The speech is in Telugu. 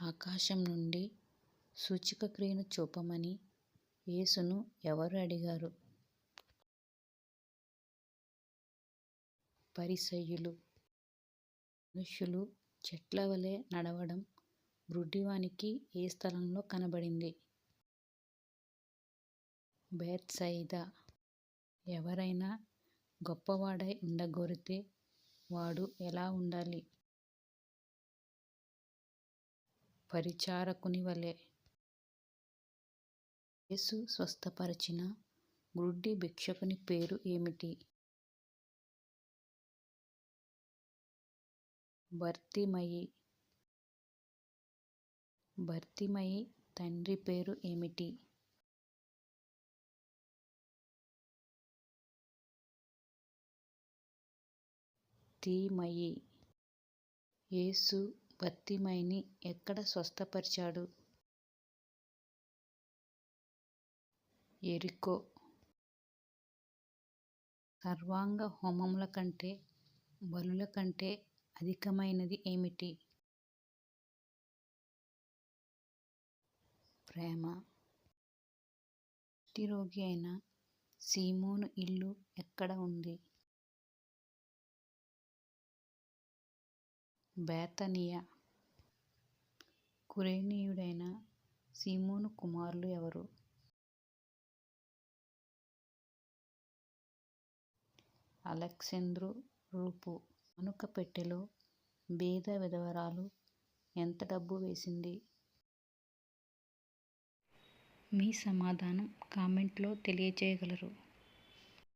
ఆకాశం నుండి సూచకక్రియను చూపమని యేసును ఎవరు అడిగారు? పరిసయ్యులు. మనుష్యులు చెట్లవలె నడవడం గ్రుడ్డివానికి ఏ స్థలంలో కనబడింది? బేత్సయిదా. ఎవరైనా గొప్పవాడై ఉండగోరితే వాడు ఎలా ఉండాలి? పరిచారకునివలె. యేసు స్వస్థపరచిన గ్రుడ్డి భిక్షకుని పేరు ఏమిటి? బర్తిమయి. బర్తిమయి తండ్రి పేరు ఏమిటి? తీమయి. యేసు బర్తిమయిని ఎక్కడ స్వస్థపరిచాడు? యెరికో. సర్వాంగ హోమముల కంటే బలుల కంటే అధికమైనది ఏమిటి? ప్రేమ. కుష్ఠరోగి అయిన సీమోను ఇల్లు ఎక్కడ ఉంది? బేతనియ. కురేనీయుడైన సీమోను కుమారులు ఎవరు? Alexandru, roof. కానుక పెట్టెలో బీద విధవరాలు ఎంత డబ్బు వేసింది? మీ సమాధానం కామెంట్లో తెలియజేయగలరు.